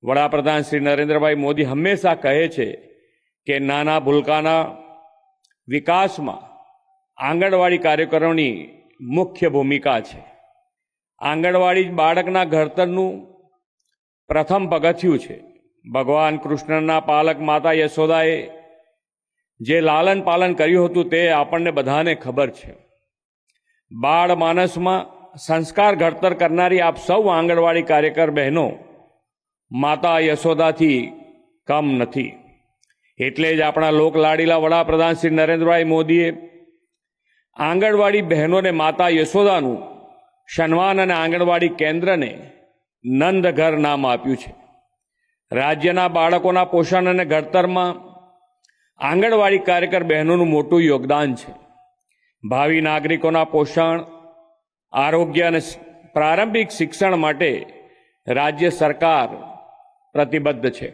વડાપ્રધાન શ્રી નરેન્દ્રભાઈ મોદી હંમેશા કહે છે કે નાના ભૂલકાના વિકાસમાં આંગણવાડી કાર્યકરોની મુખ્ય ભૂમિકા છે. આંગણવાડી બાળકના ઘડતરનું પ્રથમ પગથિયું છે. ભગવાન કૃષ્ણના પાલક માતા યશોદાએ જે લાલન પાલન કર્યું હતું તે આપણને બધાને ખબર છે. બાળ માનસમાં સંસ્કાર ઘડતર કરનારી આપ સૌ આંગણવાડી કાર્યકર બહેનો માતા યશોદાથી કમ નથી. એટલે જ આપણા લોકલાડીલા વડાપ્રધાન શ્રી નરેન્દ્રભાઈ મોદીએ આંગણવાડી બહેનોને માતા યશોદાનું સન્માન અને આંગણવાડી કેન્દ્રને નંદઘર નામ આપ્યું છે. રાજ્યના બાળકોના પોષણ અને ઘડતરમાં આંગણવાડી કાર્યકર બહેનોનું મોટું યોગદાન છે. ભાવિ નાગરિકોના પોષણ, આરોગ્ય અને પ્રારંભિક શિક્ષણ માટે રાજ્ય સરકાર પ્રતિબદ્ધ છે.